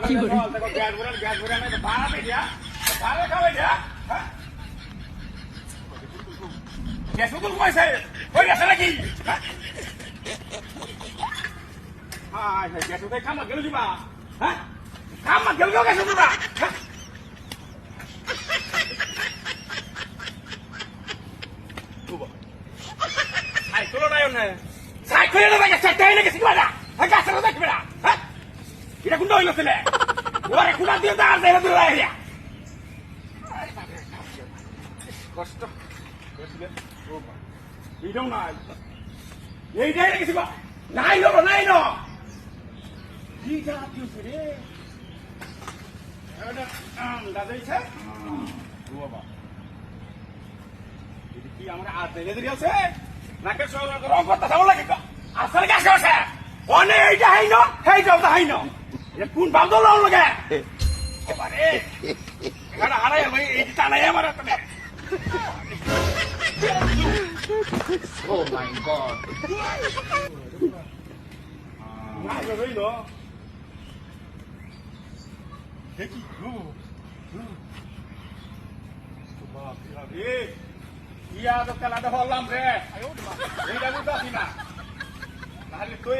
Gas ভরে না ভাড়া দিয়া ভাড়া খাওয়াই দিয়া গ্যাস কত কমাইছে ওই গেছে নাকি হ্যাঁ গ্যাস ওটাই খামা গেল দিবা হ্যাঁ খামা গেল গ্যাস দিবা সাইকেলও নাই না সাইকেলের ব্যাগে চারটাই লেগেছে কি বাড়া হ্যাঁ গাছের দেখবে না হ্যাঁ এটা কোনটা হইল ছেলে ওরে কুড়া দিয়ে দাঁড় দেয় দূর এরিয়া কষ্ট এইটাও নাই এইটাই লেগেছি নাই লো নাই লো এইটা দিয়েছে রে দাদাইছে বাবা এটা কি আমরা আর দেলে দিয়ে আছে নাকে রং করতে যাবো লাগে আসলে গাছ আছে অনেক এইটা হাই না সেইটাও তো হাই না এটা কোন ভাব দল লাগে এবারে এখানে হারাই এই টানাই আমার হাতে Oh my God! না রইল দেখি ইয়া তো খেলাটা হলাম রে এইটা বুঝতে পারছি না তাহলে তুই